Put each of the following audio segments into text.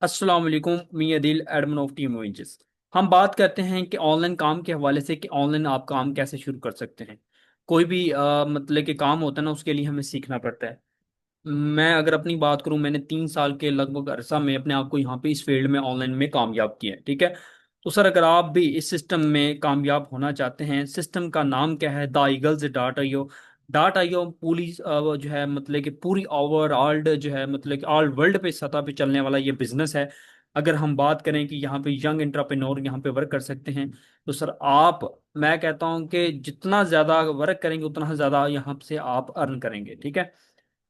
अस्सलाम वालेकुम। मी Adeel admin of team ventures. हम बात करते हैं कि ऑनलाइन काम के हवाले से कि ऑनलाइन आप काम कैसे शुरू कर सकते हैं। कोई भी मतलब कि काम होता है ना, उसके लिए हमें सीखना पड़ता है। मैं अगर अपनी बात करूं, मैंने 3 साल के लगभग अरसा में अपने आप को यहाँ पे इस फील्ड में ऑनलाइन में कामयाब किया है। ठीक है। तो सर, अगर आप भी इस सिस्टम में कामयाब होना चाहते हैं, सिस्टम का नाम क्या है? The eagles dot IO. Dot IO पूरी जो है मतलब कि पूरी ओवरऑल जो है मतलब कि ऑल वर्ल्ड पे सतह पे चलने वाला ये बिजनेस है। अगर हम बात करें कि यहाँ पे यंग एंटरप्रेन्योर यहाँ पे वर्क कर सकते हैं, तो सर आप, मैं कहता हूँ कि जितना ज़्यादा वर्क करेंगे उतना ज़्यादा यहाँ से आप अर्न करेंगे। ठीक है।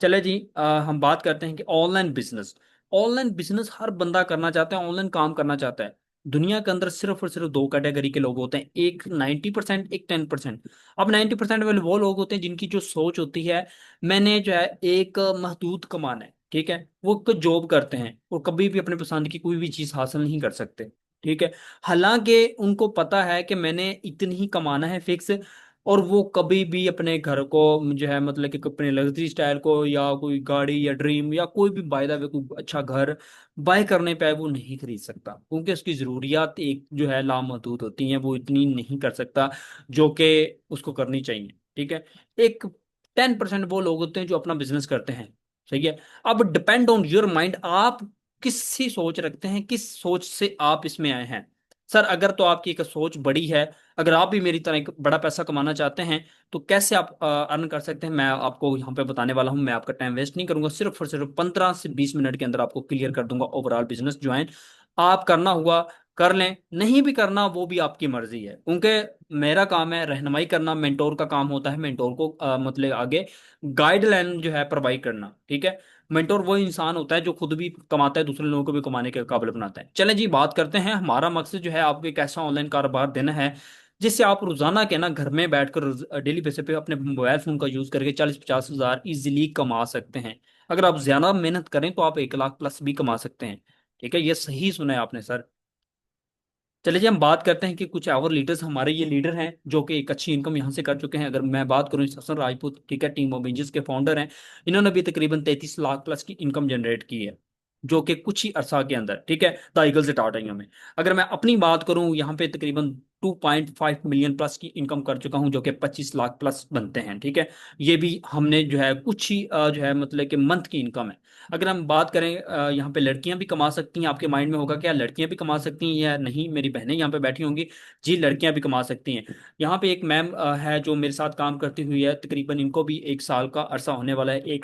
चले जी, हम बात करते हैं कि ऑनलाइन बिजनेस। ऑनलाइन बिजनेस हर बंदा करना चाहता है, ऑनलाइन काम करना चाहता है। दुनिया के अंदर सिर्फ और सिर्फ दो कैटेगरी के लोग होते हैं, एक 90%, एक 10%। अब 90% वाले वो लोग होते हैं जिनकी जो सोच होती है, मैंने जो है एक महदूद कमाना है। ठीक है। वो जॉब करते हैं और कभी भी अपने पसंद की कोई भी चीज हासिल नहीं कर सकते। ठीक है। हालांकि उनको पता है कि मैंने इतनी ही कमाना है फिक्स, और वो कभी भी अपने घर को जो है मतलब कि अपने लग्जरी स्टाइल को या कोई गाड़ी या ड्रीम या कोई भी बाय द वे कोई अच्छा घर बाय करने पे वो नहीं खरीद सकता, क्योंकि उसकी ज़रूरियात एक जो है लामहदूद होती हैं, वो इतनी नहीं कर सकता जो कि उसको करनी चाहिए। ठीक है। एक 10% वो लोग होते हैं जो अपना बिजनेस करते हैं। सही है। अब डिपेंड ऑन योर माइंड, आप किसी सोच रखते हैं, किस सोच से आप इसमें आए हैं। सर, अगर तो आपकी एक सोच बड़ी है, अगर आप भी मेरी तरह एक बड़ा पैसा कमाना चाहते हैं, तो कैसे आप अर्न कर सकते हैं, मैं आपको यहाँ पे बताने वाला हूँ। मैं आपका टाइम वेस्ट नहीं करूंगा, सिर्फ और सिर्फ 15 से 20 मिनट के अंदर आपको क्लियर कर दूंगा ओवरऑल बिजनेस ज्वाइन। आप करना हुआ कर लें, नहीं भी करना वो भी आपकी मर्जी है, क्योंकि मेरा काम है रहनुमाई करना, मेंटोर का काम होता है मेंटोर को मतलब आगे गाइडलाइन जो है प्रोवाइड करना। ठीक है। मेंटोर वो इंसान होता है जो खुद भी कमाता है, दूसरे लोगों को भी कमाने के काबिल बनाता है। चलें जी, बात करते हैं। हमारा मकसद जो है आपको एक ऐसा ऑनलाइन कारोबार देना है जिससे आप रोजाना के ना घर में बैठकर डेली बेसिस पे अपने मोबाइल फोन का यूज करके 40-50 हज़ार इजीली कमा सकते हैं। अगर आप ज्यादा मेहनत करें तो आप 1 लाख प्लस भी कमा सकते हैं। ठीक है, ये सही सुना है आपने सर। चलिए जी, हम बात करते हैं कि कुछ और लीडर्स, हमारे ये लीडर हैं जो कि एक अच्छी इनकम यहाँ से कर चुके हैं। अगर मैं बात करूँ, हसन राजपूत, ठीक है, टीम ऑफ वेंचर्स के फाउंडर हैं। इन्होंने भी तकरीबन 33 लाख प्लस की इनकम जनरेट की है, जो कि कुछ ही अरसा के अंदर। ठीक है। द ईगल से टाटा में अगर मैं अपनी बात करूं, यहाँ पे तकरीबन 2.5 मिलियन प्लस की इनकम कर चुका हूं, जो कि 25 लाख प्लस बनते हैं। ठीक है। ये भी हमने जो है कुछ ही जो है मतलब कि मंथ की इनकम है। अगर हम बात करें, यहाँ पे लड़कियां भी कमा सकती हैं। आपके माइंड में होगा क्या लड़कियां भी कमा सकती हैं या नहीं, मेरी बहनें यहाँ पे बैठी होंगी। जी, लड़कियां भी कमा सकती हैं। यहाँ पे एक मैम है जो मेरे साथ काम करती हुई है, तकरीबन इनको भी 1 साल का अरसा होने वाला है।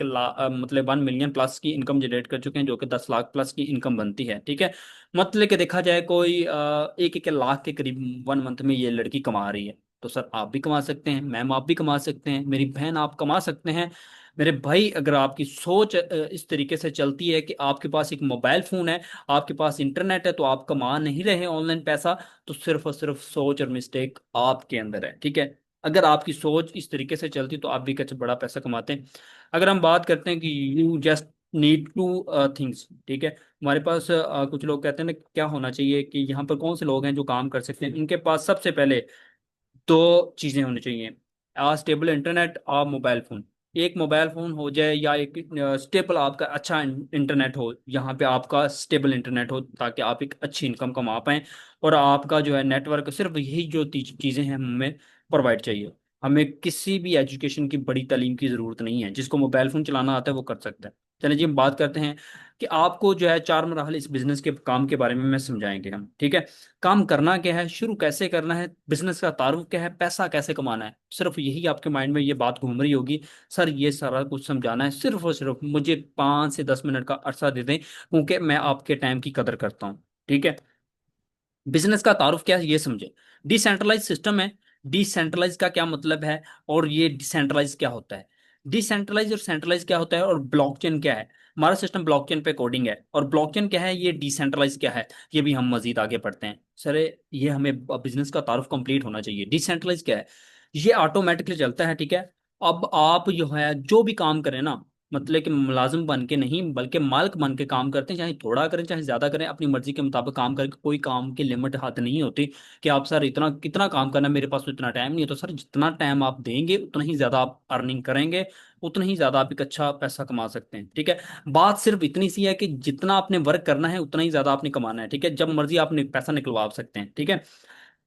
मतलब 1 मिलियन प्लस की इनकम जनरेट कर चुके हैं, जो कि 10 लाख प्लस की इनकम बनती है। ठीक है। मतलब कि देखा जाए कोई 1-1 लाख के करीब 1 मंथ में ये लड़की कमा रही है। तो सर, आप भी कमा सकते हैं, मैम आप भी कमा सकते हैं, मेरी बहन आप कमा सकते हैं। मेरे भाई, अगर आपकी सोच इस तरीके से चलती है कि आपके पास एक मोबाइल फोन है, आपके पास इंटरनेट है, तो आप कमा नहीं रहे ऑनलाइन पैसा, तो सिर्फ और सिर्फ सोच और मिस्टेक आपके अंदर है। ठीक है। अगर आपकी सोच इस तरीके से चलती तो आप भी कुछ बड़ा पैसा कमाते हैं। अगर हम बात करते हैं कि you just need two things. ठीक है। हमारे पास कुछ लोग कहते हैं ना क्या होना चाहिए, कि यहाँ पर कौन से लोग हैं जो काम कर सकते हैं, इनके पास सबसे पहले दो चीजें होनी चाहिए। आ स्टेबल इंटरनेट और मोबाइल फोन। एक मोबाइल फोन हो जाए या एक स्टेबल आपका अच्छा इंटरनेट हो, यहाँ पे आपका स्टेबल इंटरनेट हो, ताकि आप एक अच्छी इनकम कमा पाएं। और आपका जो है नेटवर्क, सिर्फ यही जो चीजें हैं हमें प्रोवाइड चाहिए। हमें किसी भी एजुकेशन की बड़ी तालीम की जरूरत नहीं है, जिसको मोबाइल फोन चलाना आता है वो कर सकता है। चलिए जी, हम बात करते हैं कि आपको जो है 4 मराहल इस बिजनेस के काम के बारे में मैं समझाएंगे हम। ठीक है। काम करना क्या है, शुरू कैसे करना है, बिजनेस का तारुफ क्या है, पैसा कैसे कमाना है, सिर्फ यही आपके माइंड में ये बात घूम रही होगी। सर, ये सारा कुछ समझाना है, सिर्फ और सिर्फ मुझे 5 से 10 मिनट का अरसा दे दें, क्योंकि मैं आपके टाइम की कदर करता हूँ। ठीक है। बिजनेस का तारुफ क्या है ये समझे। डिसेंट्रलाइज सिस्टम है। डिसेंट्रलाइज का क्या मतलब है, और ये डिसेंट्रलाइज क्या होता है। डिसेंट्रलाइज और सेंट्रलाइज क्या होता है, और ब्लॉकचेन क्या है। हमारा सिस्टम ब्लॉकचेन पे कोडिंग है, और ब्लॉकचेन क्या है, ये डिसेंट्रलाइज क्या है, ये भी हम मजीद आगे पढ़ते हैं। सर, ये हमें बिजनेस का तारुफ कंप्लीट होना चाहिए। डिसेंट्रलाइज क्या है, ये ऑटोमेटिकली चलता है। ठीक है। अब आप जो है जो भी काम करें ना, मतलब कि मुलाजिम बन के नहीं बल्कि मालिक बन के काम करते हैं, चाहे थोड़ा करें चाहे ज्यादा करें, अपनी मर्जी के मुताबिक काम करके। कोई काम की लिमिट हाथ नहीं होती कि आप सर इतना कितना काम करना है, मेरे पास तो इतना टाइम नहीं है। तो सर जितना टाइम आप देंगे उतना ही ज्यादा आप अर्निंग करेंगे, उतना ही ज्यादा आप एक अच्छा पैसा कमा सकते हैं। ठीक है, बात सिर्फ इतनी सी है कि जितना आपने वर्क करना है उतना ही ज्यादा आपने कमाना है। ठीक है, जब मर्जी आप पैसा निकलवा सकते हैं। ठीक है,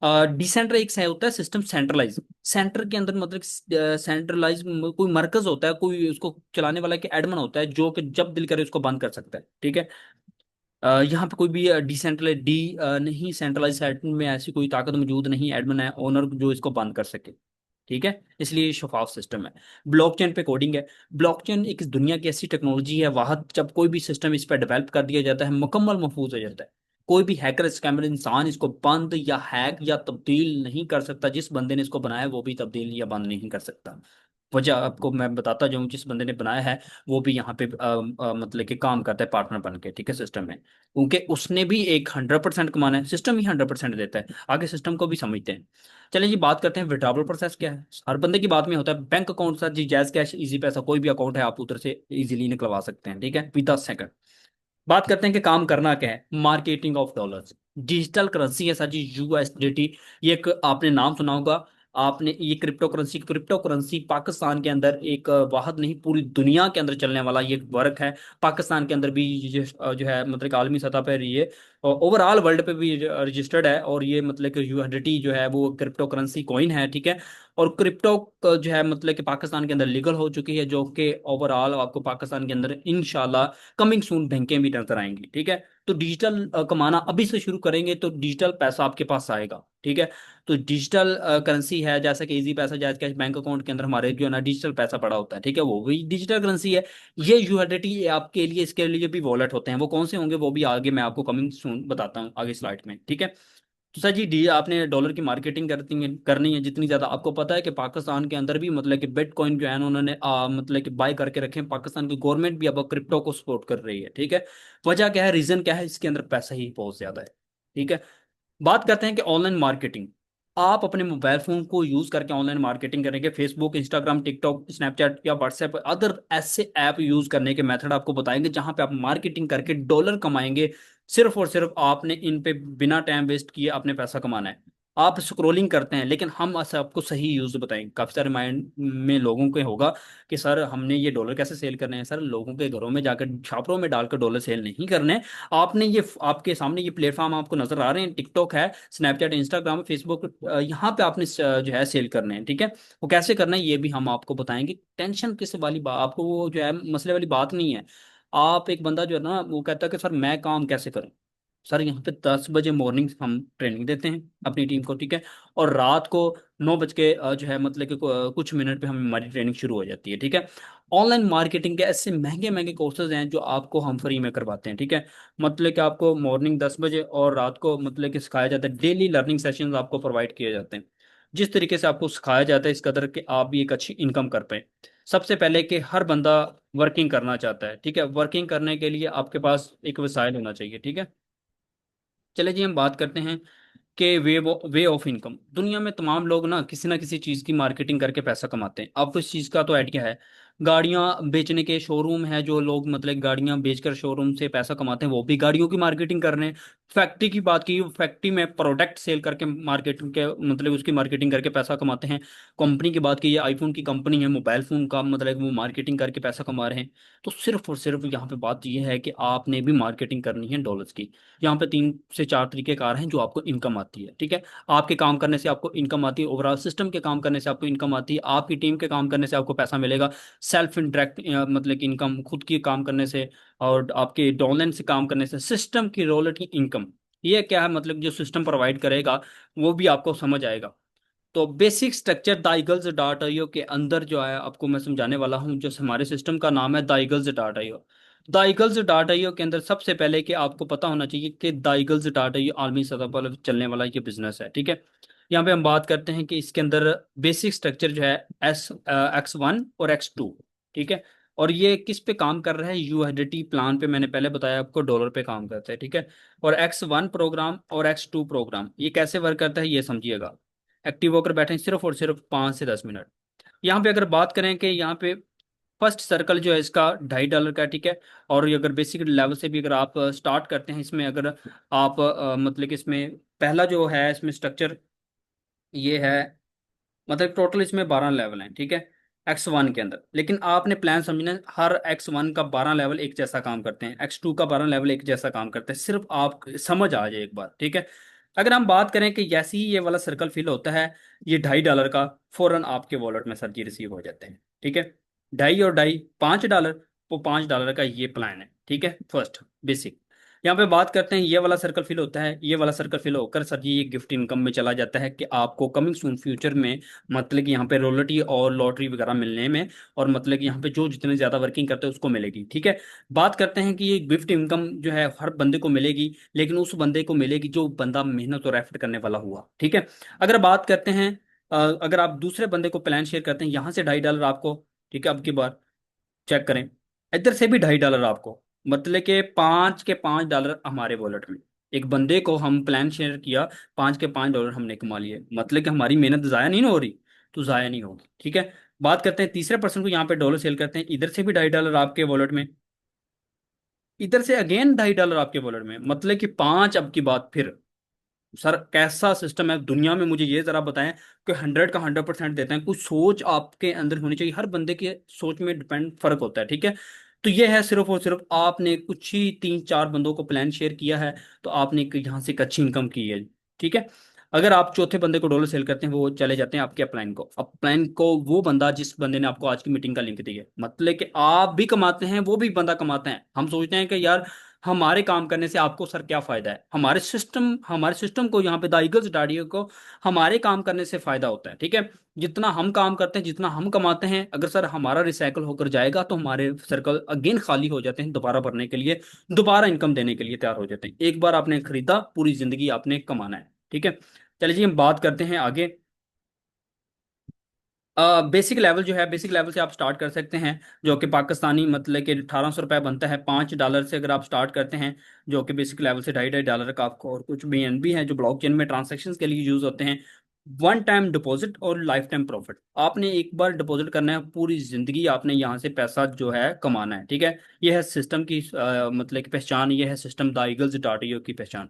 डिसेंट्रल एक से होता है सिस्टम सेंट्रलाइज। सेंटर के अंदर मतलब सेंट्रलाइज कोई मरकज होता है, कोई उसको चलाने वाला के एडमिन होता है जो कि जब दिल करे उसको बंद कर सकता है। ठीक है, यहाँ पे कोई भी डिसेंट्रलाइज नहीं, सेंट्रलाइज सेटल में ऐसी कोई ताकत मौजूद नहीं, एडमिन है ओनर जो इसको बंद कर सके। ठीक है, इसलिए ये शफाफ सिस्टम है। ब्लॉकचेन पे कोडिंग है। ब्लॉकचेन एक इस दुनिया की ऐसी टेक्नोलॉजी है, वहां जब कोई भी सिस्टम इस पर डेवलप कर दिया जाता है मुकम्मल महफूज हो जाता है। कोई भी हैकर स्कैमर इंसान इसको बंद या हैक या तब्दील नहीं कर सकता। जिस बंदे ने इसको बनाया है, वो भी तब्दील या बंद नहीं कर सकता। वजह आपको मैं बताता जाऊं, जिस बंदे ने बनाया है वो भी यहाँ पे मतलब कि काम करता है पार्टनर बन के। ठीक है, सिस्टम में, क्योंकि उसने भी एक 100% कमाना है, सिस्टम ही 100% देता है। आगे सिस्टम को भी समझते हैं। चलिए जी, बात करते हैं विड्रॉवल प्रोसेस क्या है। हर बंदे की बात में होता है बैंक अकाउंट सर जी, जैज कैश इजी पैसा, कोई भी अकाउंट है आप उधर से इजीली निकलवा सकते हैं। ठीक है, विद 10 सेकंड। बात करते हैं कि काम करना क्या है। Marketing of dollars, digital currency है सर जी, यूएसडीटी। ये एक आपने नाम सुना होगा। आपने ये क्रिप्टो करेंसी पाकिस्तान के अंदर एक वाहद नहीं, पूरी दुनिया के अंदर चलने वाला ये वर्क है। पाकिस्तान के अंदर भी ये जो है मतलब कि आलमी सतह पर ये ओवरऑल वर्ल्ड पे भी रजिस्टर्ड है। और ये मतलब कि यूएसडीटी जो है वो क्रिप्टो करेंसी कॉइन है। ठीक है, और क्रिप्टो जो है मतलब कि पाकिस्तान के अंदर लीगल हो चुकी है, जो कि ओवरऑल आपको पाकिस्तान के अंदर इंशाल्लाह कमिंग सून बैंकें भी नजर आएंगी। ठीक है, तो डिजिटल कमाना अभी से शुरू करेंगे तो डिजिटल पैसा आपके पास आएगा। ठीक है, तो डिजिटल करेंसी है, जैसे कि इजी पैसा, जायज कैश बैंक अकाउंट के अंदर हमारे जो है ना डिजिटल पैसा पड़ा होता है। ठीक है, वो भी डिजिटल करेंसी है। ये यूएसडीटी आपके लिए, इसके लिए भी वॉलेट होते हैं। वो कौन से होंगे वो भी आगे मैं आपको कमिंग सून बताता हूँ आगे स्लाइड में। ठीक है, तो सर जी डी आपने डॉलर की मार्केटिंग करनी है जितनी ज्यादा। आपको पता है कि पाकिस्तान के अंदर भी मतलब कि बिटकॉइन जो है ना, उन्होंने मतलब कि बाय करके रखे हैं। पाकिस्तान की गवर्नमेंट भी अब क्रिप्टो को सपोर्ट कर रही है। ठीक है, वजह क्या है, रीजन क्या है, इसके अंदर पैसा ही बहुत ज्यादा है। ठीक है, बात करते हैं कि ऑनलाइन मार्केटिंग। आप अपने मोबाइल फोन को यूज करके ऑनलाइन मार्केटिंग करेंगे। फेसबुक, इंस्टाग्राम, टिकटॉक, स्नैपचैट या व्हाट्सएप, अदर ऐसे ऐप यूज करने के मेथड आपको बताएंगे जहां पे आप मार्केटिंग करके डॉलर कमाएंगे। सिर्फ और सिर्फ आपने इन पे बिना टाइम वेस्ट किए अपने पैसा कमाना है। आप स्क्रोलिंग करते हैं, लेकिन हम ऐसा आपको सही यूज बताएंगे। काफी सारे माइंड में लोगों के होगा कि सर हमने ये डॉलर कैसे सेल करने हैं। सर लोगों के घरों में जाकर छापरों में डालकर डॉलर सेल नहीं करने। आपने ये आपके सामने ये प्लेटफॉर्म आपको नजर आ रहे हैं, टिकटॉक है, स्नैपचैट, इंस्टाग्राम, फेसबुक, यहाँ पे आपने जो है सेल करने हैं। ठीक है, वो कैसे करना है ये भी हम आपको बताएंगे। टेंशन किस वाली बात, आपको वो जो है मसले वाली बात नहीं है। आप एक बंदा जो है ना वो कहता है कि सर मैं काम कैसे करूं। सर यहाँ पे 10 बजे मॉर्निंग हम ट्रेनिंग देते हैं अपनी टीम को। ठीक है, और रात को 9 बज के जो है मतलब कि कुछ मिनट पे हमारी ट्रेनिंग शुरू हो जाती है। ठीक है, ऑनलाइन मार्केटिंग के ऐसे महंगे महंगे कोर्सेज हैं जो आपको हम फ्री में करवाते हैं। ठीक है, मतलब कि आपको मॉर्निंग 10 बजे और रात को मतलब कि सिखाया जाता है। डेली लर्निंग सेशंस आपको प्रोवाइड किए जाते हैं। जिस तरीके से आपको सिखाया जाता है इस कदर कि आप भी एक अच्छी इनकम कर पाए। सबसे पहले कि हर बंदा वर्किंग करना चाहता है। ठीक है, वर्किंग करने के लिए आपके पास एक वसाइल होना चाहिए। ठीक है, चले जी हम बात करते हैं कि वे ऑफ इनकम। दुनिया में तमाम लोग ना किसी चीज़ की मार्केटिंग करके पैसा कमाते हैं। आपको इस चीज़ का तो आइडिया है। गाड़ियां बेचने के शोरूम है, जो लोग मतलब गाड़ियां बेचकर शोरूम से पैसा कमाते हैं, वो भी गाड़ियों की मार्केटिंग कर रहे हैं। फैक्ट्री की बात की, फैक्ट्री में प्रोडक्ट सेल करके मार्केटिंग के मतलब उसकी मार्केटिंग करके पैसा कमाते हैं। कंपनी की बात की, ये आईफोन की कंपनी है, मोबाइल फोन का मतलब वो मार्केटिंग करके पैसा कमा रहे हैं। तो सिर्फ और सिर्फ यहाँ पे बात यह है कि आपने भी मार्केटिंग करनी है डॉलर्स की। यहाँ पे 3 से 4 तरीके कार हैं जो आपको इनकम आती है। ठीक है, आपके काम करने से आपको इनकम आती है, ओवरऑल सिस्टम के काम करने से आपको इनकम आती है, आपकी टीम के काम करने से आपको पैसा मिलेगा। सेल्फ इंटरेक्ट मतलब कि इनकम खुद की काम करने से, और आपके ऑनलाइन से काम करने से, सिस्टम की रोल की इनकम। ये क्या है मतलब जो सिस्टम प्रोवाइड करेगा वो भी आपको समझ आएगा। तो बेसिक स्ट्रक्चर दाइगल्स डॉट आईओ के अंदर जो है आपको मैं समझाने वाला हूँ। जो हमारे सिस्टम का नाम है दाइगल्स डॉट आईओ। दाइगल्स डॉट आईओ के अंदर सबसे पहले कि आपको पता होना चाहिए कि दाइगल्स डॉट आईओ आलमी सतह पर चलने वाला ये बिजनेस है। ठीक है, यहाँ पे हम बात करते हैं कि इसके अंदर बेसिक स्ट्रक्चर जो है X1 और X2। ठीक है, और ये किस पे काम कर रहा है, यूएसडीटी प्लान पे। मैंने पहले बताया आपको डॉलर पे काम करता है। ठीक है, और X1 प्रोग्राम और X2 प्रोग्राम ये कैसे वर्क करता है ये समझिएगा। एक्टिव होकर बैठे सिर्फ और सिर्फ 5 से 10 मिनट। यहाँ पे अगर बात करें कि यहाँ पे फर्स्ट सर्कल जो है इसका $2.5 का है, ठीक है। और ये अगर बेसिक लेवल से भी अगर आप स्टार्ट करते हैं इसमें, अगर आप मतलब कि इसमें पहला जो है इसमें स्ट्रक्चर ये है, मतलब टोटल इसमें 12 लेवल हैं, ठीक है, X1 के अंदर। लेकिन आपने प्लान समझना है, हर X1 का 12 लेवल एक जैसा काम करते हैं, X2 का 12 लेवल एक जैसा काम करते हैं, सिर्फ आप समझ आ जाए एक बार, ठीक है। अगर हम बात करें कि जैसे ही ये वाला सर्कल फिल होता है, ये $2.5 का फौरन आपके वॉलेट में सर जी रिसीव हो जाते हैं, ठीक है। ढाई और ढाई $5, वो $5 का ये प्लान है, ठीक है, फर्स्ट बेसिक। यहाँ पे बात करते हैं, ये वाला सर्कल फिल होता है, ये वाला सर्कल फिल होकर सर जी ये गिफ्ट इनकम में चला जाता है कि आपको कमिंग सून फ्यूचर में मतलब कि यहाँ पे रॉयल्टी और लॉटरी वगैरह मिलने में, और मतलब कि यहाँ पे जो जितने ज्यादा वर्किंग करते हैं उसको मिलेगी, ठीक है। बात करते हैं कि ये गिफ्ट इनकम जो है हर बंदे को मिलेगी, लेकिन उस बंदे को मिलेगी जो बंदा मेहनत और एफर्ट करने वाला हुआ, ठीक है। अगर बात करते हैं अगर आप दूसरे बंदे को प्लान शेयर करते हैं, यहाँ से $2.5 आपको, ठीक है, अब की बार चेक करें, इधर से भी $2.5 आपको, मतलब कि $5 हमारे वॉलेट में। एक बंदे को हम प्लान शेयर किया, $5 हमने कमा लिए, मतलब कि हमारी मेहनत जाया नहीं ना हो रही, तो जाया नहीं होगी, ठीक है। बात करते हैं तीसरे पर्सन को, यहाँ पे डॉलर सेल करते हैं, इधर से भी $2.5 आपके वॉलेट में, इधर से अगेन $2.5 आपके वॉलेट में, मतलब कि पांच अब की बात फिर। सर कैसा सिस्टम है दुनिया में, मुझे ये जरा बताएं कि 100 का 100% देते हैं, कुछ सोच आपके अंदर होनी चाहिए, हर बंदे की सोच में डिपेंड फर्क होता है, ठीक है। तो ये है सिर्फ और सिर्फ आपने कुछ ही 3-4 बंदों को प्लान शेयर किया है, तो आपने यहाँ से एक अच्छी इनकम की है, ठीक है। अगर आप चौथे बंदे को डॉलर सेल करते हैं, वो चले जाते हैं आपके अपलाइन को, अपलाइन को वो बंदा जिस बंदे ने आपको आज की मीटिंग का लिंक दिया, मतलब कि आप भी कमाते हैं वो भी बंदा कमाते हैं। हम सोचते हैं कि यार हमारे काम करने से आपको सर क्या फायदा है, हमारे सिस्टम को यहाँ पे द ईगल्स डाडियो को हमारे काम करने से फायदा होता है, ठीक है। जितना हम काम करते हैं, जितना हम कमाते हैं, अगर सर हमारा रिसाइकल होकर जाएगा तो हमारे सर्कल अगेन खाली हो जाते हैं, दोबारा भरने के लिए, दोबारा इनकम देने के लिए तैयार हो जाते हैं। एक बार आपने खरीदा, पूरी जिंदगी आपने कमाना है, ठीक है। चलिए जी हम बात करते हैं आगे। बेसिक लेवल जो है, बेसिक लेवल से आप स्टार्ट कर सकते हैं, जो कि पाकिस्तानी मतलब कि $1800 बनता है, $5 से अगर आप स्टार्ट करते हैं, जो कि बेसिक लेवल से $2.5 का आपको। और कुछ BNB है जो ब्लॉकचेन में ट्रांजेक्शन के लिए यूज होते हैं। वन टाइम डिपॉजिट और लाइफ टाइम प्रॉफिट, आपने एक बार डिपॉजिट करना है, पूरी जिंदगी आपने यहाँ से पैसा जो है कमाना है, ठीक है। यह है सिस्टम की मतलब की पहचान, यह है system the eagles dot EO की पहचान।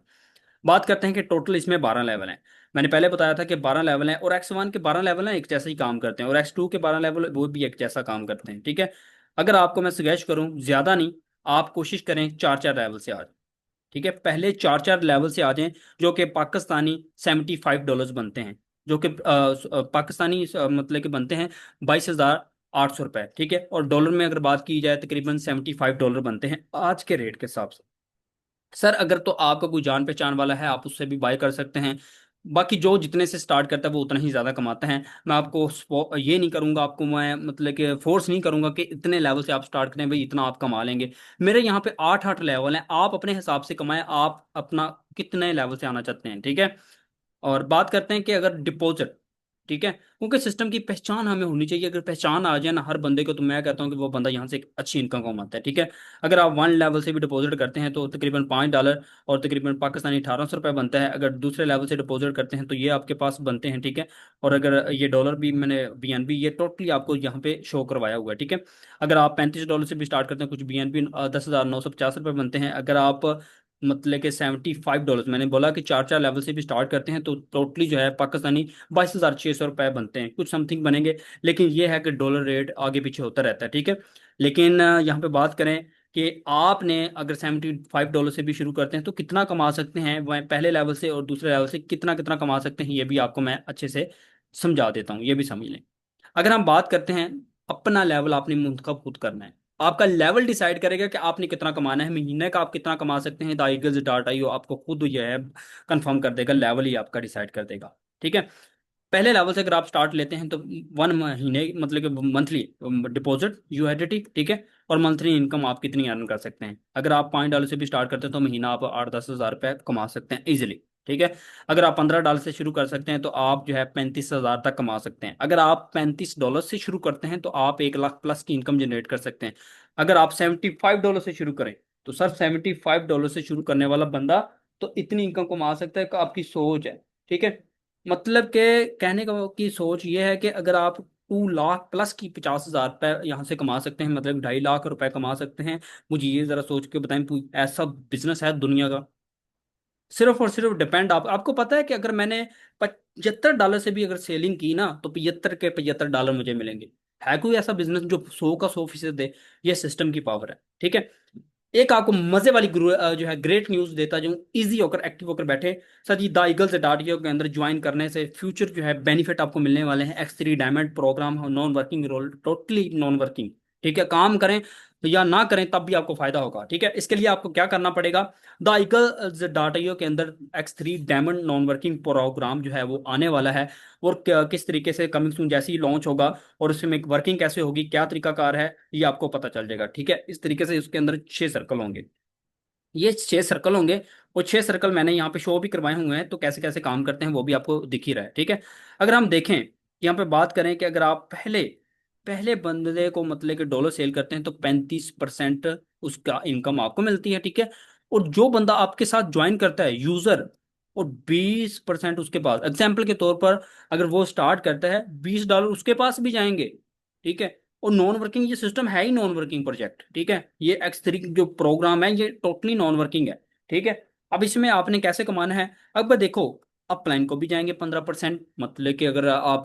बात करते हैं कि टोटल इसमें 12 लेवल हैं। मैंने पहले बताया था कि 12 लेवल हैं, और X1 के 12 लेवल हैं एक जैसे ही काम करते हैं, और X2 के 12 लेवल वो भी एक जैसा काम करते हैं, ठीक है। अगर आपको मैं सजेस्ट करूं, ज्यादा नहीं, आप कोशिश करें 4-4 लेवल से आ जाए, ठीक है, पहले 4-4 लेवल से आ जाएं, जो कि पाकिस्तानी $75 बनते हैं, जो कि पाकिस्तानी मतलब के बनते हैं $22,800, ठीक है। और डॉलर में अगर बात की जाए, तकरीबन $75 बनते हैं आज के रेट के हिसाब से। सर अगर तो आपका कोई जान पहचान वाला है, आप उससे भी बाय कर सकते हैं। बाकी जो जितने से स्टार्ट करता है वो उतना ही ज्यादा कमाता है। मैं आपको ये नहीं करूंगा, आपको मैं मतलब कि फोर्स नहीं करूंगा कि इतने लेवल से आप स्टार्ट करें भाई इतना आप कमा लेंगे। मेरे यहाँ पे 8-8 लेवल हैं, आप अपने हिसाब से कमाएं, आप अपना कितने लेवल से आना चाहते हैं, ठीक है। और बात करते हैं कि अगर डिपॉजिट, ठीक है, क्योंकि सिस्टम की पहचान हमें होनी चाहिए, अगर पहचान आ जाए ना हर बंदे को, तो मैं कहता हूँ कि वो बंदा यहाँ से एक अच्छी इनकम कमाता है, ठीक है। अगर आप 1 लेवल से भी डिपॉजिट करते हैं तो तकरीबन $5 और तकरीबन पाकिस्तानी $1800 बनता है। अगर दूसरे लेवल से डिपॉजिट करते हैं तो ये आपके पास बनते हैं, ठीक है। और अगर ये डॉलर भी मैंने BNB ये टोटली आपको यहाँ पे शो करवाया हुआ है, ठीक है। अगर आप $35 से भी स्टार्ट करते हैं, कुछ BNB $10,950 बनते हैं। अगर आप मतलब कि $75, मैंने बोला कि 4-4 लेवल से भी स्टार्ट करते हैं, तो टोटली जो है पाकिस्तानी $22,600 बनते हैं, कुछ समथिंग बनेंगे। लेकिन ये है कि डॉलर रेट आगे पीछे होता रहता है, ठीक है। लेकिन यहाँ पे बात करें कि आपने अगर $75 से भी शुरू करते हैं तो कितना कमा सकते हैं, वह पहले लेवल से और दूसरे लेवल से कितना कितना कमा सकते हैं, ये भी आपको मैं अच्छे से समझा देता हूँ, ये भी समझ लें। अगर हम बात करते हैं, अपना लेवल आपने मुंतखब खुद करना है। आपका लेवल डिसाइड करेगा कि आपने कितना कमाना है, महीने का आप कितना कमा सकते हैं, दाइगल्स डाटा ही आपको खुद यह है कंफर्म कर देगा, लेवल ही आपका डिसाइड कर देगा, ठीक है। पहले लेवल से अगर आप स्टार्ट लेते हैं तो 1 महीने मतलब कि मंथली डिपॉजिट USDT, ठीक है। और मंथली इनकम आप कितनी अर्न कर सकते हैं, अगर आप $5 से भी स्टार्ट करते हैं तो महीना आप 8-10 हज़ार रुपये कमा सकते हैं इजिली, ठीक है। अगर आप $15 से शुरू कर सकते हैं तो आप जो है 35 हज़ार तक कमा सकते हैं। अगर आप $35 से शुरू करते हैं तो आप 1 लाख प्लस की इनकम जनरेट कर सकते हैं। अगर आप $75 से शुरू करें, तो सर $75 से शुरू करने वाला बंदा तो इतनी इनकम कमा सकता है कि आपकी सोच है, ठीक है। मतलब के कहने का की सोच ये है कि अगर आप 2 लाख प्लस की 50,000 रुपये यहाँ से कमा सकते हैं, मतलब 2.5 लाख रुपए कमा सकते हैं। मुझे ये जरा सोच के बताएं, ऐसा बिजनेस है दुनिया का? सिर्फ और सिर्फ डिपेंड आपको पता है कि अगर मैंने $75 से भी अगर सेलिंग की ना, तो 75 के $75 मुझे मिलेंगे। है कोई ऐसा बिजनेस जो 100 का 100% दे? ये सिस्टम की पावर है, ठीक है। एक आपको मजे वाली जो है ग्रेट न्यूज देता, जो इजी होकर एक्टिव होकर बैठे। सर जी, द ईगल्स डाटियो के अंदर ज्वाइन करने से फ्यूचर जो है बेनिफिट आपको मिलने वाले हैं। X3 diamond program, non working role, totally non working, ठीक है। काम करें तो या ना करें तब भी आपको फायदा होगा, ठीक है। इसके लिए आपको क्या करना पड़ेगा? द ईगल्स डाटियो के अंदर X3 diamond non working programme जो है वो आने वाला है। और किस तरीके से कमिंग सून जैसे ही लॉन्च होगा, और उसमें एक वर्किंग कैसे होगी, क्या तरीकाकार है, ये आपको पता चल जाएगा, ठीक है। इस तरीके से उसके अंदर 6 सर्कल होंगे। ये 6 सर्कल होंगे, और 6 सर्कल मैंने यहाँ पे शो भी करवाए हुए हैं, तो कैसे कैसे काम करते हैं वो भी आपको दिख ही रहा है, ठीक है। अगर हम देखें, यहाँ पे बात करें कि अगर आप पहले पहले बंदे को मतलब कि डॉलर सेल करते हैं, तो 35% उसका इनकम आपको मिलती है, ठीक है। और जो बंदा आपके साथ ज्वाइन करता है यूजर, और 20% उसके पास, एग्जाम्पल के तौर पर अगर वो स्टार्ट करता है, $20 उसके पास भी जाएंगे, ठीक है। और नॉन वर्किंग, ये सिस्टम है ही नॉन वर्किंग प्रोजेक्ट, ठीक है। ये X3 जो प्रोग्राम है ये टोटली नॉन वर्किंग है, ठीक है। अब इसमें आपने कैसे कमाना है? अब देखो, अपलाइन को भी जाएंगे 15%, मतलब कि अगर आप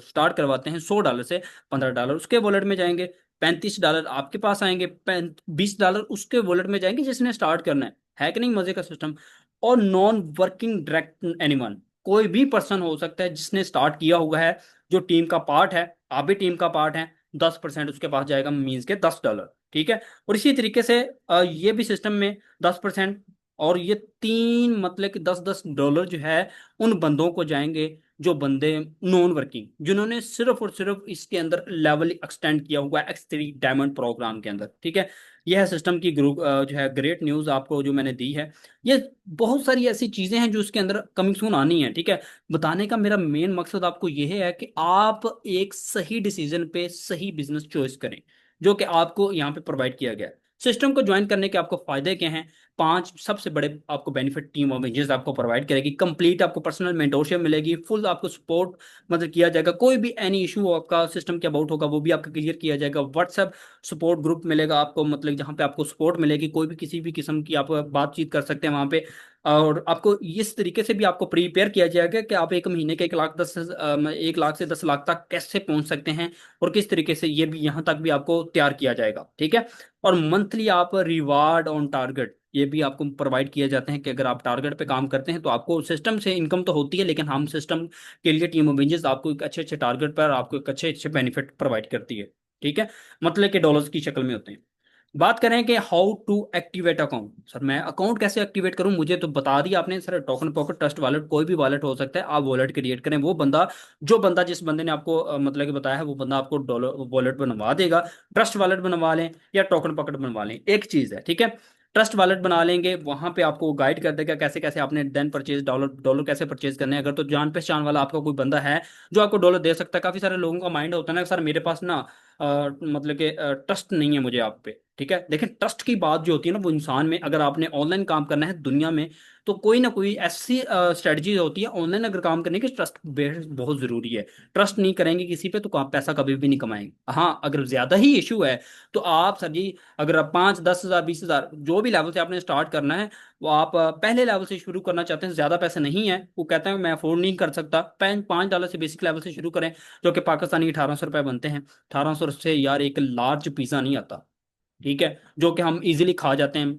स्टार्ट करवाते हैं $100 से, $15 उसके वॉलेट में जाएंगे, $35 आपके पास आएंगे, $20 उसके वॉलेट में जाएंगे जिसने स्टार्ट करना है कि नहीं? मजे का सिस्टम। और नॉन वर्किंग डायरेक्ट एनीवन, कोई भी पर्सन हो सकता है जिसने स्टार्ट किया हुआ है, जो टीम का पार्ट है, आप भी टीम का पार्ट है, 10% उसके पास जाएगा, मीन्स के $10, ठीक है। और इसी तरीके से ये भी सिस्टम में 10%, और ये तीन मतलब कि $10 जो है उन बंदों को जाएंगे, जो बंदे नॉन वर्किंग, जिन्होंने सिर्फ और सिर्फ इसके अंदर लेवल एक्सटेंड किया हुआ है X3 डायमंड प्रोग्राम के अंदर, ठीक है। यह है सिस्टम की ग्रुप जो है ग्रेट न्यूज आपको जो मैंने दी है। ये बहुत सारी ऐसी चीजें हैं जो इसके अंदर कमिंग सून आनी है, ठीक है। बताने का मेरा मेन मकसद आपको यह है कि आप एक सही डिसीजन पे सही बिजनेस चॉइस करें, जो कि आपको यहाँ पे प्रोवाइड किया गया है। सिस्टम को ज्वाइन करने के आपको फायदे क्या हैं? 5 सबसे बड़े आपको बेनिफिट टीम ऑफ इंजीनियर्स आपको प्रोवाइड करेगी। कंप्लीट आपको पर्सनल मेंटोरशिप मिलेगी, फुल आपको सपोर्ट मतलब किया जाएगा। कोई भी एनी इशू हो आपका सिस्टम के अबाउट होगा, वो भी आपका क्लियर किया जाएगा। व्हाट्सएप सपोर्ट ग्रुप मिलेगा आपको, मतलब जहाँ पे आपको सपोर्ट मिलेगी, कोई भी किसी भी किस्म की आप बातचीत कर सकते हैं वहाँ पे। और आपको इस तरीके से भी आपको प्रिपेयर किया जाएगा कि आप एक महीने के 1 लाख से 10 लाख तक कैसे पहुंच सकते हैं, और किस तरीके से ये भी यहाँ तक भी आपको तैयार किया जाएगा, ठीक है। और मंथली आप रिवार्ड ऑन टारगेट ये भी आपको प्रोवाइड किए जाते हैं, कि अगर आप टारगेट पे काम करते हैं तो आपको सिस्टम से इनकम तो होती है, लेकिन हम सिस्टम के लिए टीम ऑफ इंजीनियर्स आपको एक अच्छे अच्छे टारगेट पर आपको एक अच्छे अच्छे बेनिफिट प्रोवाइड करती है, ठीक है। मतलब कि डॉलर्स की शक्ल में होते हैं। बात करें कि how to activate account, sir मैं अकाउंट कैसे एक्टिवेट करूं? मुझे तो बता दिया आपने sir, token pocket, trust wallet, कोई भी वॉलेट हो सकता है, आप वॉलेट क्रिएट करें। वो बंदा, जो बंदा जिस बंदे ने आपको मतलब कि बताया है, वो बंदा आपको डॉलर वॉलेट बनवा देगा। ट्रस्ट वॉलेट बनवा लें या टोकन पॉकेट बनवा लें, एक चीज है, ठीक है। ट्रस्ट वॉलेट बना लेंगे, वहां पे आपको गाइड कर देगा कैसे कैसे आपने देन परचेज डॉलर डॉलर कैसे परचेज करने हैं। अगर तो जान पहचान वाला आपका कोई बंदा है जो आपको डॉलर दे सकता है। काफी सारे लोगों का माइंड होता है ना, सर मेरे पास ना मतलब कि ट्रस्ट नहीं है मुझे आप पे, ठीक है। देखिए, ट्रस्ट की बात जो होती है ना, वो इंसान में, अगर आपने ऑनलाइन काम करना है दुनिया में, तो कोई ना कोई ऐसी स्ट्रेटजी होती है ऑनलाइन अगर काम करने की, ट्रस्ट बहुत जरूरी है। ट्रस्ट नहीं करेंगे किसी पे तो पैसा कभी भी नहीं कमाएंगे। हाँ, अगर ज्यादा ही इशू है तो आप सर जी, अगर आप 5, 10 हज़ार, 20 हज़ार, जो भी लेवल से आपने स्टार्ट करना है, वो आप पहले लेवल से शुरू करना चाहते हैं, ज्यादा पैसे नहीं है, वो कहते हैं मैं अफोर्ड नहीं कर सकता, $5 से बेसिक लेवल से शुरू करें, जो कि पाकिस्तानी $1,800 बनते हैं। 1,800 से यार एक लार्ज पिज्जा नहीं आता, ठीक है, जो कि हम इजीली खा जाते हैं।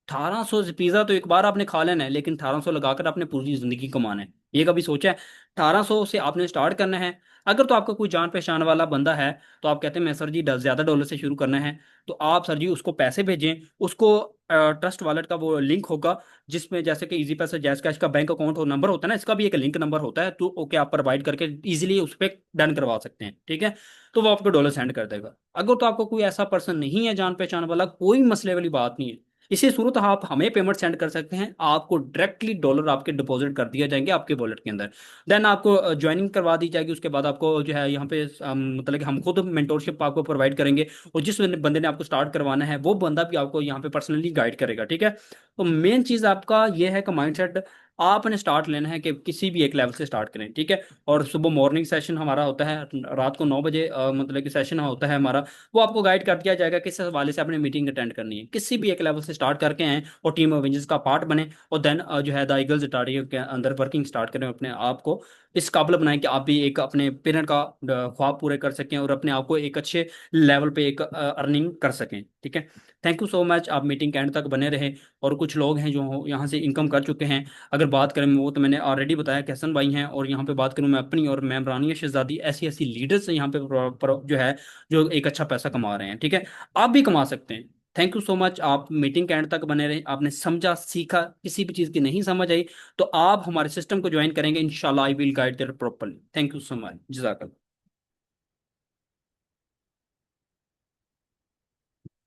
1,800 से पिज्जा तो एक बार आपने खा लेना है, लेकिन 1,800 लगाकर आपने पूरी जिंदगी कमाना है, ये कभी सोचा है? 1,800 से आपने स्टार्ट करना है। अगर तो आपका कोई जान पहचान वाला बंदा है, तो आप कहते हैं मैं सर जी ज्यादा डॉलर से शुरू करना है, तो आप सर जी उसको पैसे भेजें, उसको ट्रस्ट वॉलेट का वो लिंक होगा, जिसमें जैसे कि इजी पैसा, जैस कैश का बैंक अकाउंट हो नंबर होता है ना, इसका भी एक लिंक नंबर होता है, तो ओके आप प्रोवाइड करके इजीली उस पर डन करवा सकते हैं, ठीक है। तो वो आपको डॉलर सेंड कर देगा। अगर तो आपको कोई ऐसा पर्सन नहीं है जान पहचान वाला, कोई मसले वाली बात नहीं है, इसी सूरत आप हमें पेमेंट सेंड कर सकते हैं, आपको डायरेक्टली डॉलर आपके डिपॉजिट कर दिया जाएंगे आपके वॉलेट के अंदर। देन आपको ज्वाइनिंग करवा दी जाएगी, उसके बाद आपको जो है यहाँ पे मतलब कि हम खुद मेंटोरशिप आपको प्रोवाइड करेंगे, और जिस बंदे ने आपको स्टार्ट करवाना है वो बंदा भी आपको यहाँ पे पर्सनली गाइड करेगा, ठीक है। तो मेन चीज़ आपका ये है कि माइंडसेट आपने स्टार्ट लेना है कि किसी भी एक लेवल से स्टार्ट करें, ठीक है। और सुबह मॉर्निंग सेशन हमारा होता है, रात को 9 बजे मतलब कि सेशन होता है हमारा। वो आपको गाइड कर दिया जाएगा किस हवाले से आपने मीटिंग अटेंड करनी है। किसी भी एक लेवल से स्टार्ट करके आए और टीम ऑफ एवेंजर्स का पार्ट बने, और देन जो है द ईगल्स अटारी के अंदर वर्किंग स्टार्ट करें, अपने आप को इस काबिल बनाएं कि आप भी एक अपने पेरेंट का ख्वाब पूरे कर सकें और अपने आप को एक अच्छे लेवल पे एक अर्निंग कर सकें, ठीक है। थैंक यू सो मच, आप मीटिंग के एंड तक बने रहे। और कुछ लोग हैं जो यहाँ से इनकम कर चुके हैं। अगर बात करें, वो तो मैंने ऑलरेडी बताया कि हसन भाई हैं, और यहाँ पे बात करूँ मैं अपनी और मैम रानिया शहजादी, ऐसी ऐसी लीडर्स हैं यहाँ पे जो है जो एक अच्छा पैसा कमा रहे हैं, ठीक है। आप भी कमा सकते हैं। थैंक यू सो मच, आप मीटिंग के एंड तक बने रहे, आपने समझा सीखा, किसी भी चीज़ की नहीं समझ आई तो आप हमारे सिस्टम को ज्वाइन करेंगे, इंशाल्लाह I will guide there properly. Thank you so much, जज़ाकल्लाह।